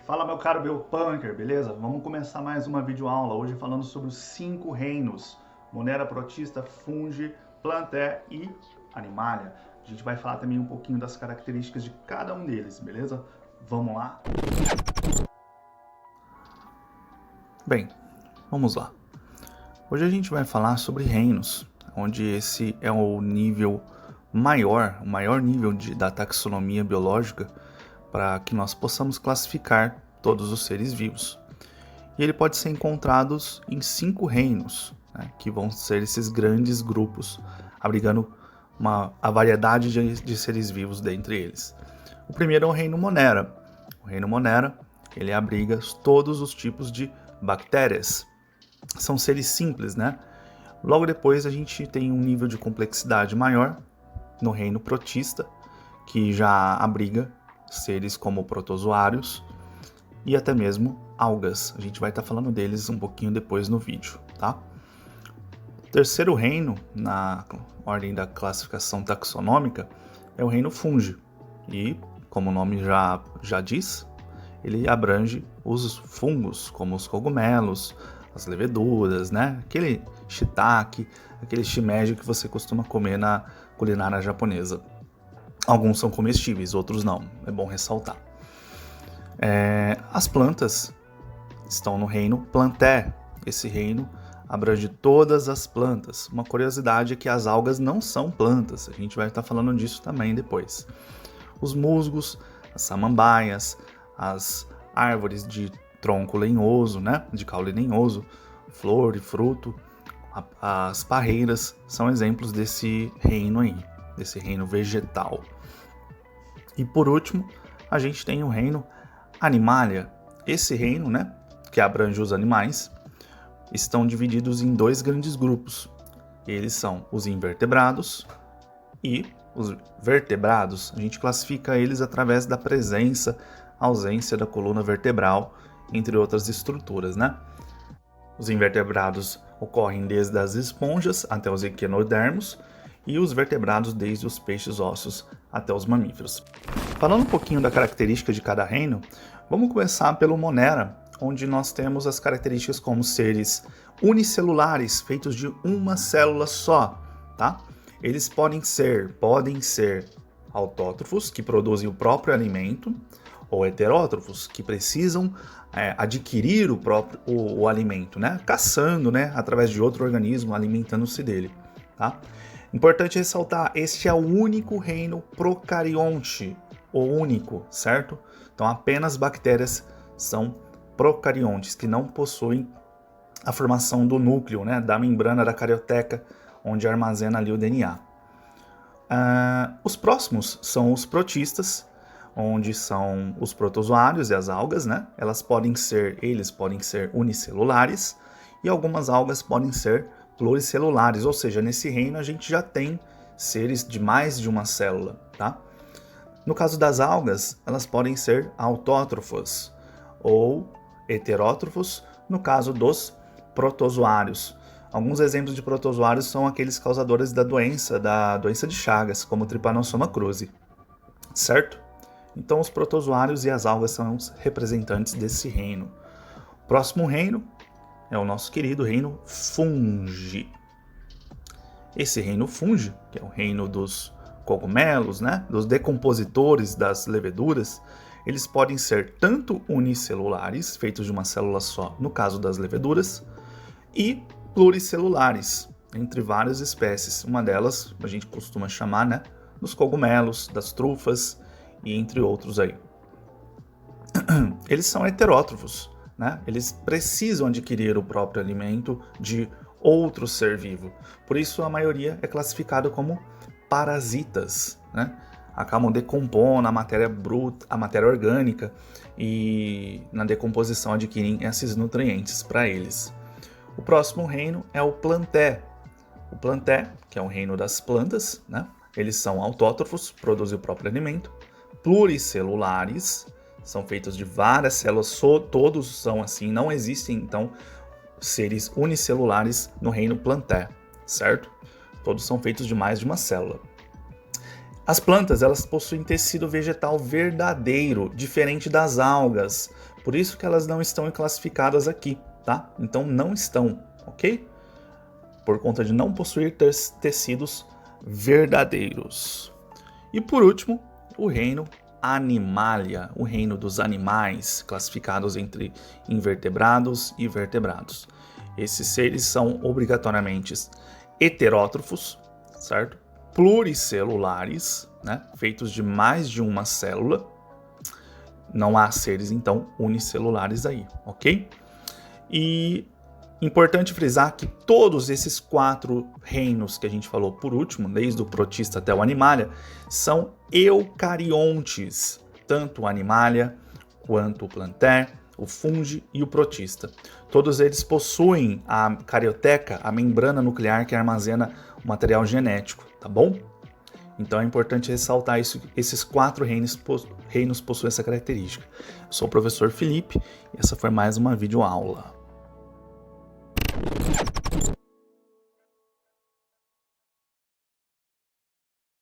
Fala meu caro Biopunker, beleza? Vamos começar mais uma videoaula, hoje falando sobre os 5 reinos, Monera, Protista, Fungi, Plantae e Animalia. A gente vai falar também um pouquinho das características de cada um deles, beleza? Vamos lá? Bem, vamos lá. Hoje a gente vai falar sobre reinos, onde esse é o nível maior, o maior nível da taxonomia biológica para que nós possamos classificar todos os seres vivos. E ele pode ser encontrado em 5 reinos, né, que vão ser esses grandes grupos, abrigando a variedade de seres vivos dentre eles. O primeiro é o reino Monera. O reino Monera, ele abriga todos os tipos de bactérias. São seres simples, né? Logo depois a gente tem um nível de complexidade maior no reino Protista, que já abriga seres como protozoários e até mesmo algas. A gente vai estar falando deles um pouquinho depois no vídeo, tá? O terceiro reino, na ordem da classificação taxonômica, é o reino Fungi. E, como o nome já diz, ele abrange os fungos, como os cogumelos, as leveduras, né? Aquele shiitake, aquele shimeji que você costuma comer na culinária japonesa. Alguns são comestíveis, outros não, é bom ressaltar. As plantas estão no reino Plantae. Esse reino abrange todas as plantas. Uma curiosidade é que as algas não são plantas, a gente vai estar falando disso também depois. Os musgos, as samambaias, as árvores de tronco lenhoso, né, de caule lenhoso, flor e fruto, as parreiras são exemplos desse reino aí, desse reino vegetal. E por último, a gente tem o reino Animalia. Esse reino, né, que abrange os animais, estão divididos em 2 grandes grupos. Eles são os invertebrados e os vertebrados. A gente classifica eles através da presença, ausência da coluna vertebral, entre outras estruturas, né? Os invertebrados ocorrem desde as esponjas até os equinodermos e os vertebrados desde os peixes ósseos até os mamíferos. Falando um pouquinho da característica de cada reino, vamos começar pelo Monera, onde nós temos as características como seres unicelulares, feitos de uma célula só, tá? Eles podem ser autótrofos, que produzem o próprio alimento, ou heterótrofos, que precisam adquirir o alimento, né? Caçando, né? Através de outro organismo, alimentando-se dele, tá? Importante ressaltar, este é o único reino procarionte, o único, certo? Então apenas bactérias são procariontes, que não possuem a formação do núcleo, né? Da membrana da carioteca, onde armazena ali o DNA. Os próximos são os protistas, onde são os protozoários e as algas, né? Eles podem ser unicelulares e algumas algas podem ser pluricelulares, ou seja, nesse reino a gente já tem seres de mais de uma célula, tá? No caso das algas, elas podem ser autótrofos ou heterótrofos, no caso dos protozoários. Alguns exemplos de protozoários são aqueles causadores da doença de Chagas, como o Trypanosoma cruzi, certo? Então os protozoários e as algas são os representantes desse reino. O próximo reino é o nosso querido reino Fungi. Esse reino Fungi, que é o reino dos cogumelos, né, dos decompositores das leveduras, eles podem ser tanto unicelulares, feitos de uma célula só, no caso das leveduras, e pluricelulares, entre várias espécies. Uma delas a gente costuma chamar, né, dos cogumelos, das trufas e entre outros aí. Eles são heterótrofos, né? Eles precisam adquirir o próprio alimento de outro ser vivo. Por isso a maioria é classificado como parasitas, né? Acabam decompondo a matéria bruta, a matéria orgânica, e na decomposição adquirem esses nutrientes para eles. O próximo reino é o Plantae. O Plantae, que é o reino das plantas, né? Eles são autótrofos, produzem o próprio alimento, pluricelulares, são feitos de várias células, todos são assim, não existem então seres unicelulares no reino Plantae, certo? Todos são feitos de mais de uma célula. As plantas, elas possuem tecido vegetal verdadeiro, diferente das algas. Por isso que elas não estão classificadas aqui, tá? Então não estão, ok? Por conta de não possuir tecidos verdadeiros. E por último, o reino Animalia, o reino dos animais, classificados entre invertebrados e vertebrados. Esses seres são obrigatoriamente heterótrofos, certo? Pluricelulares, né? Feitos de mais de uma célula. Não há seres, então, unicelulares aí, ok? E importante frisar que todos esses 4 reinos que a gente falou por último, desde o protista até o Animalia, são eucariontes, tanto o Animalia quanto o Plantae, o Fungi e o protista. Todos eles possuem a carioteca, a membrana nuclear que armazena o material genético, tá bom? Então é importante ressaltar isso, esses 4 reinos possuem essa característica. Eu sou o professor Felipe e essa foi mais uma videoaula.